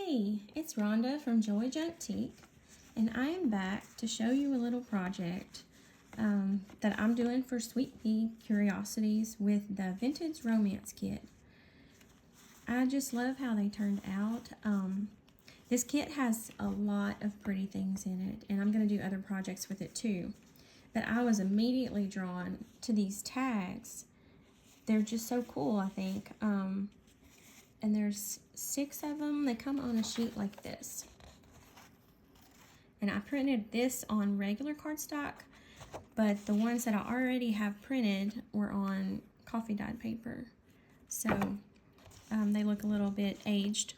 Hey, it's Rhonda from Joy Juntique, and I am back to show you a little project that I'm doing for Sweet Pea Curiosities with the Vintage Romance Kit. I just love how they turned out. This kit has a lot of pretty things in it, and I'm going to do other projects with it too. But I was immediately drawn to these tags. They're just so cool, I think. And there's 6 of them. They come on a sheet like this. And I printed this on regular cardstock, but the ones that I already have printed were on coffee dyed paper. So they look a little bit aged.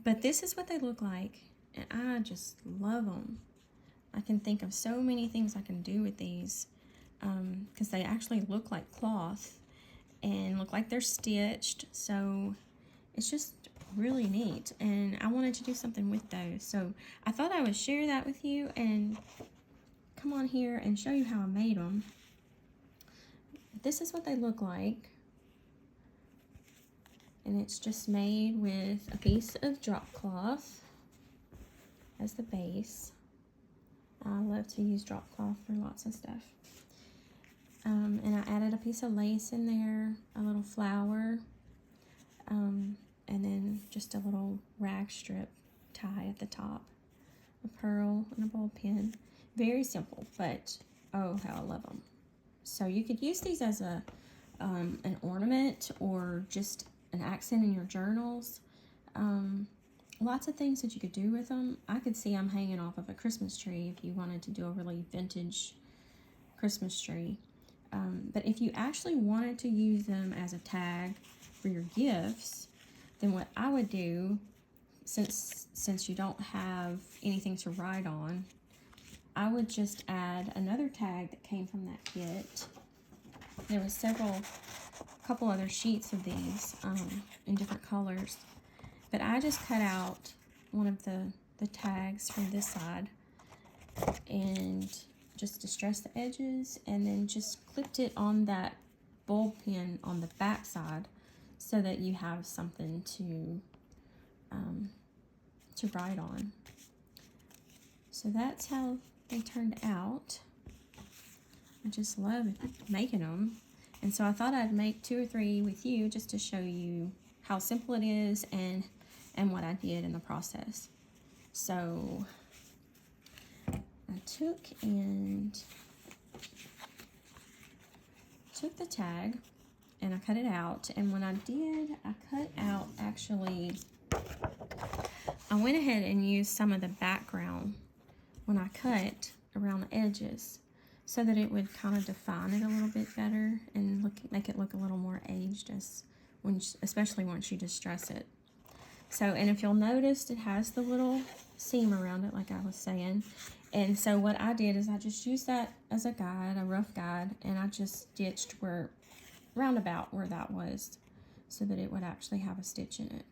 But this is what they look like, and I just love them. I can think of so many things I can do with these because they actually look like cloth and look like they're stitched. So it's just really neat, and I wanted to do something with those. So I thought I would share that with you and come on here and show you how I made them. This is what they look like. And it's just made with a piece of drop cloth as the base. I love to use drop cloth for lots of stuff. And I added a piece of lace in there, a little flower, and then just a little rag strip tie at the top, a pearl, and a ball pin. Very simple, but oh, how I love them. So you could use these as an ornament or just an accent in your journals. Lots of things that you could do with them. I could see them hanging off of a Christmas tree if you wanted to do a really vintage Christmas tree. But if you actually wanted to use them as a tag for your gifts, then what I would do, since you don't have anything to write on, I would just add another tag that came from that kit. There was a couple other sheets of these in different colors, but I just cut out one of the tags from this side and just distressed the edges, and then just clipped it on that bulb pin on the back side so that you have something to write on. So that's how they turned out. I just love making them. And so I thought I'd make 2 or 3 with you just to show you how simple it is and what I did in the process. So I took the tag and I cut it out. And when I did, I cut out I went ahead and used some of the background when I cut around the edges, so that it would kind of define it a little bit better and make it look a little more aged, especially once you distress it. So, and if you'll notice, it has the little seam around it, like I was saying. And so what I did is I just used that as a guide, a rough guide, and I just stitched roundabout where that was, so that it would actually have a stitch in it.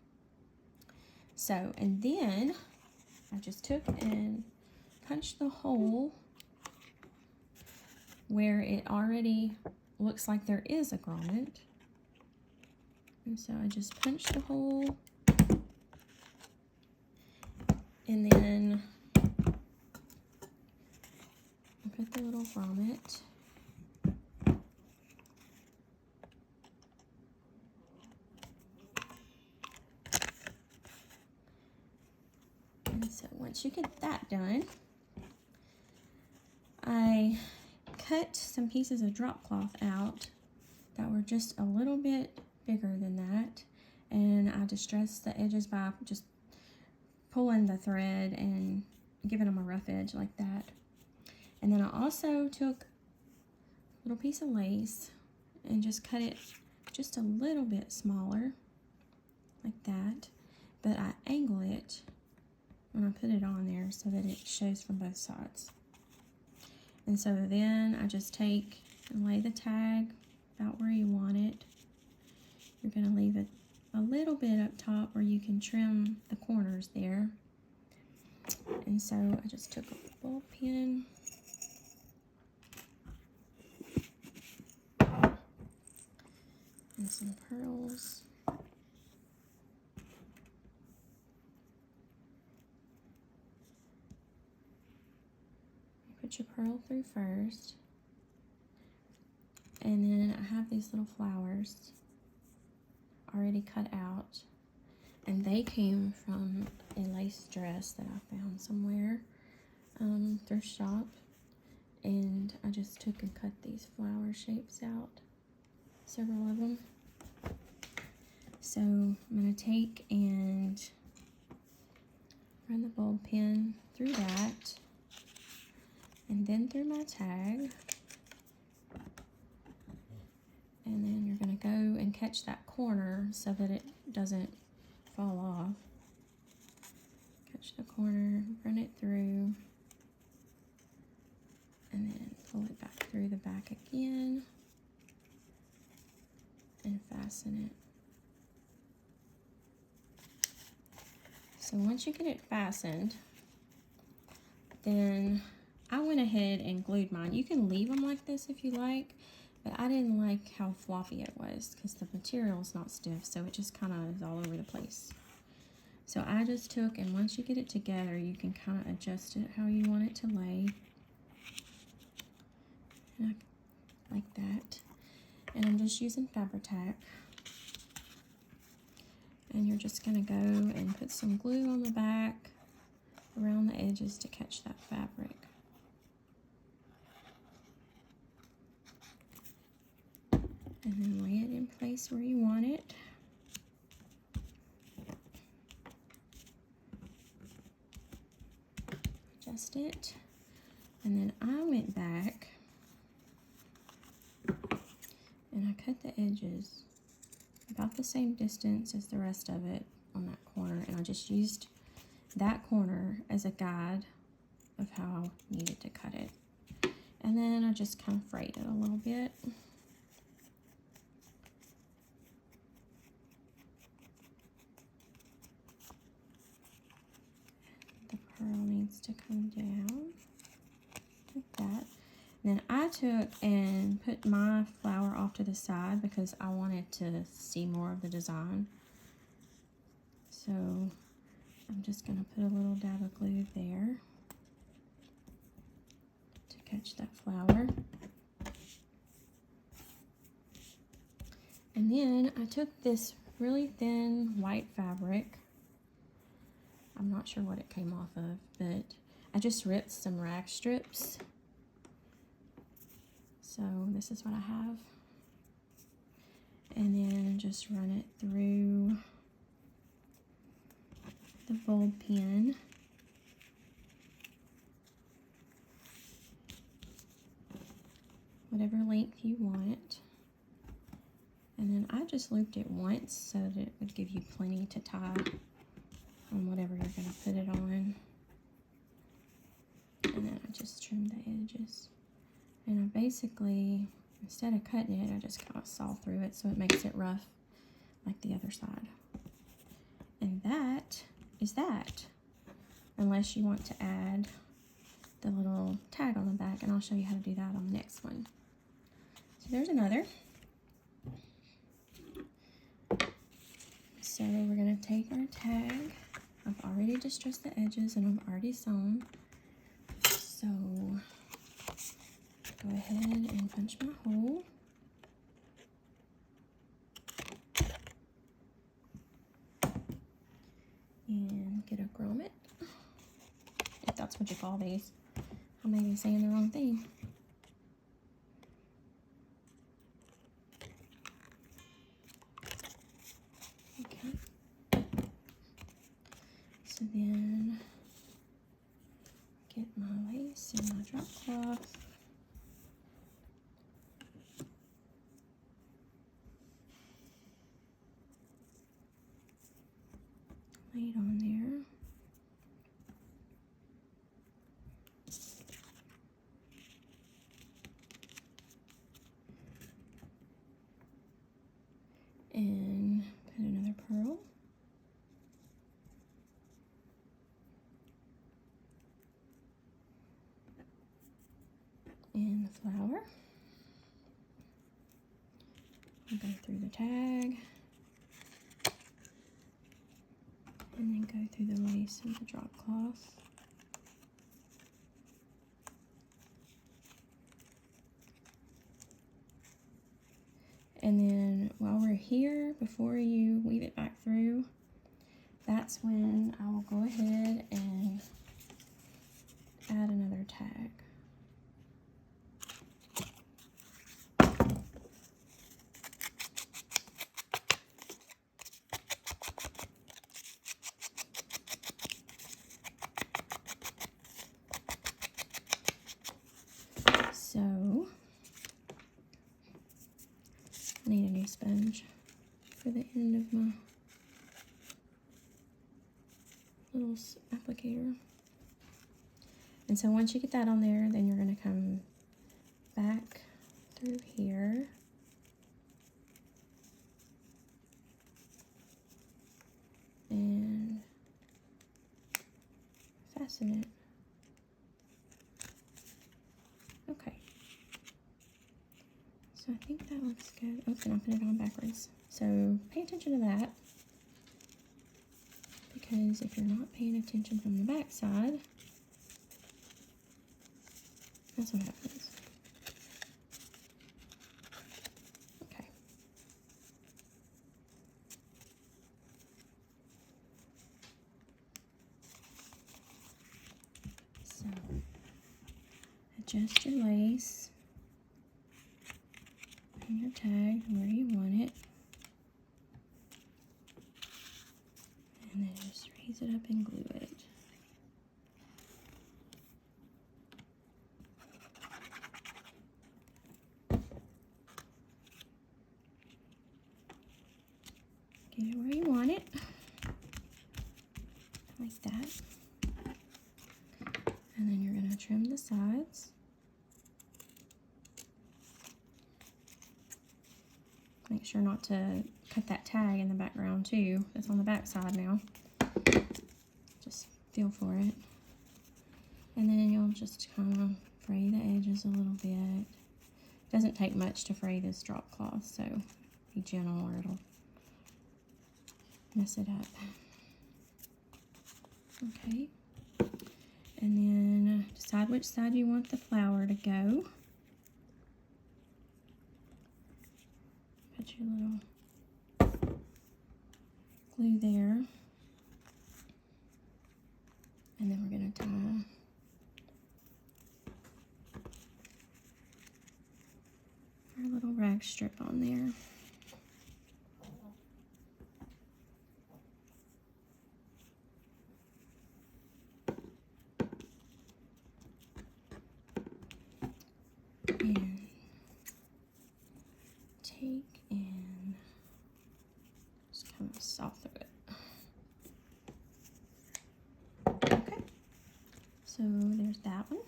So, and then I just took and punched the hole where it already looks like there is a grommet. And so I just punched the hole, and then I put the little grommet. And so once you get that done, I cut some pieces of drop cloth out that were just a little bit bigger than that, and I distressed the edges by just pulling the thread and giving them a rough edge like that. And then I also took a little piece of lace and just cut it just a little bit smaller like that, but I angle it when I put it on there so that it shows from both sides. And so then I just take and lay the tag about where you want it. You're going to leave it a little bit up top where you can trim the corners there. And so I just took a ball pin and some pearls. your pearl through first. And then I have these little flowers already cut out. And they came from a lace dress that I found somewhere, thrift shop. And I just took and cut these flower shapes out, several of them. So I'm going to take and run the bulb pin through that, and then through my tag. And then you're going to go and catch that corner so that it doesn't fall off. Catch the corner, run it through, and then pull it back through the back again and fasten it. So once you get it fastened, then I went ahead and glued mine. You can leave them like this if you like, but I didn't like how floppy it was because the material is not stiff, so it just kind of is all over the place. So I just took, and once you get it together, you can kind of adjust it how you want it to lay. Like that. And I'm just using Fabri-Tac. And you're just going to go and put some glue on the back around the edges to catch that fabric. And then lay it in place where you want it. Adjust it. And then I went back and I cut the edges about the same distance as the rest of it on that corner, and I just used that corner as a guide of how I needed to cut it. And then I just kind of frayed it a little bit. The pearl needs to come down like that. Then I took and put my flower off to the side because I wanted to see more of the design. So I'm just going to put a little dab of glue there to catch that flower. And then I took this really thin white fabric. I'm not sure what it came off of, but I just ripped some rag strips. So this is what I have. And then just run it through the bulb pin. Whatever length you want. And then I just looped it once so that it would give you plenty to tie on whatever you're going to put it on. And then I just trimmed the edges. And I basically, instead of cutting it, I just kind of saw through it so it makes it rough like the other side. And that is that. Unless you want to add the little tag on the back, and I'll show you how to do that on the next one. So there's another. So we're going to take our tag. I've already distressed the edges and I've already sewn. So go ahead and punch my hole. And get a grommet, if that's what you call these. I may be saying the wrong thing. Okay. So then get my lace and my drop cloth. Lay it on there. And put another pearl. And the flower. I'll go through the tag. And then go through the lace and the drop cloth. here, before you weave it back through, that's when I will go ahead and add another tag. So, I need a new sponge for the end of my little applicator. And so once you get that on there, then you're going to come back through here. And fasten it. Okay. So I think that looks good. Oh, and I'll put it on backwards. So pay attention to that. Because if you're not paying attention from the back side, that's what happens. Okay. So, adjust your lace and your tag where you want it. And then just raise it up and glue it. Get it where you want it, like that. And then you're going to trim the sides. Make sure not to cut that tag in the background too. It's on the back side now. Just feel for it. And then you'll just kind of fray the edges a little bit. It doesn't take much to fray this drop cloth, so be gentle or it'll mess it up. Okay. And then decide which side you want the flower to go. Put your little glue there. And then we're going to tie our little rag strip on there. And take and just kind of saw through it. Okay, so there's that one.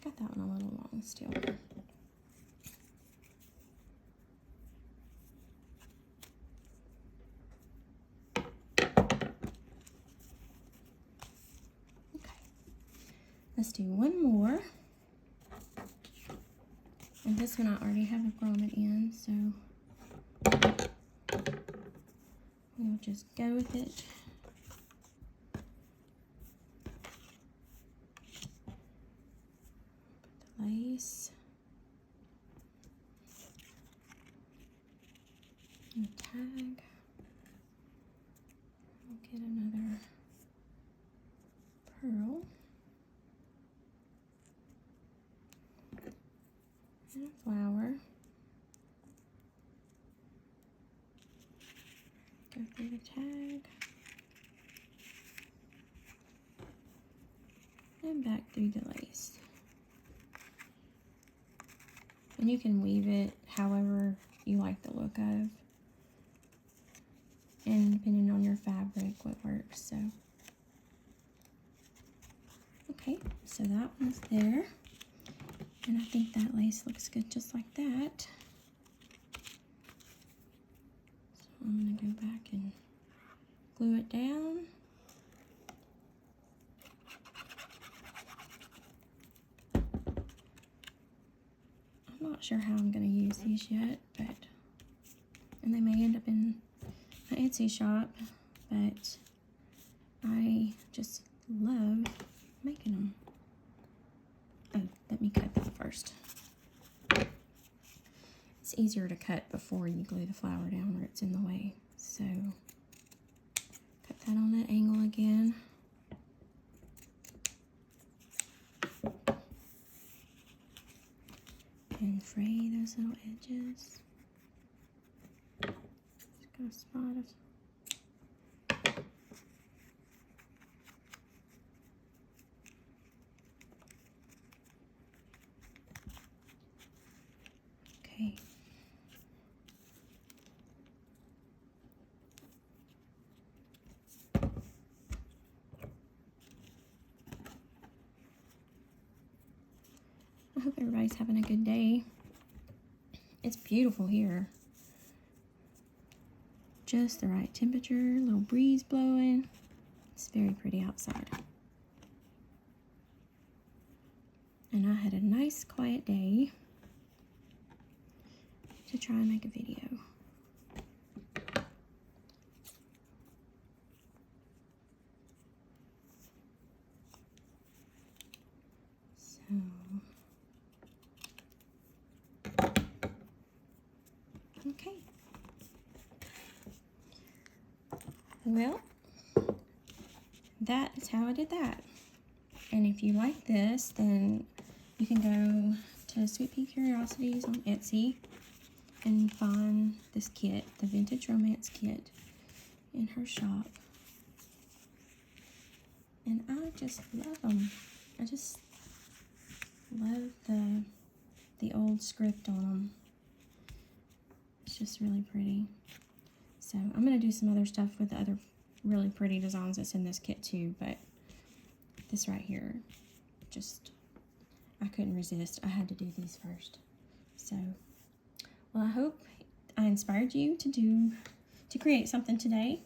Got that one a little long still. Let's do one more. And this one I already have a grommet in, so we'll just go with it. Put the lace and the tag. We'll get another pearl. And a flower. Go through the tag. And back through the lace. And you can weave it however you like the look of. And depending on your fabric, what works. So, okay, so that one's there. And I think that lace looks good just like that. So I'm going to go back and glue it down. I'm not sure how I'm going to use these yet, but, and they may end up in my Etsy shop, but I just love making them. Oh, let me cut that first. it's easier to cut before you glue the flower down or it's in the way. So cut that on that angle again. And fray those little edges. Just got a spot of okay. I hope everybody's having a good day. It's beautiful here. Just the right temperature, a little breeze blowing. It's very pretty outside. And I had a nice quiet day to try and make a video. So okay. Well, that is how I did that. And if you like this, then you can go to Sweet Pea Curiosities on Etsy and find this kit, the Vintage Romance Kit, in her shop. And I just love them. I just love the old script on them. It's just really pretty. So I'm going to do some other stuff with the other really pretty designs that's in this kit too, but this right here, just, I couldn't resist. I had to do these first. So, well, I hope I inspired you to create something today,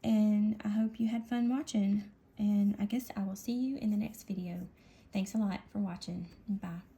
and I hope you had fun watching, and I guess I will see you in the next video. Thanks a lot for watching, and bye.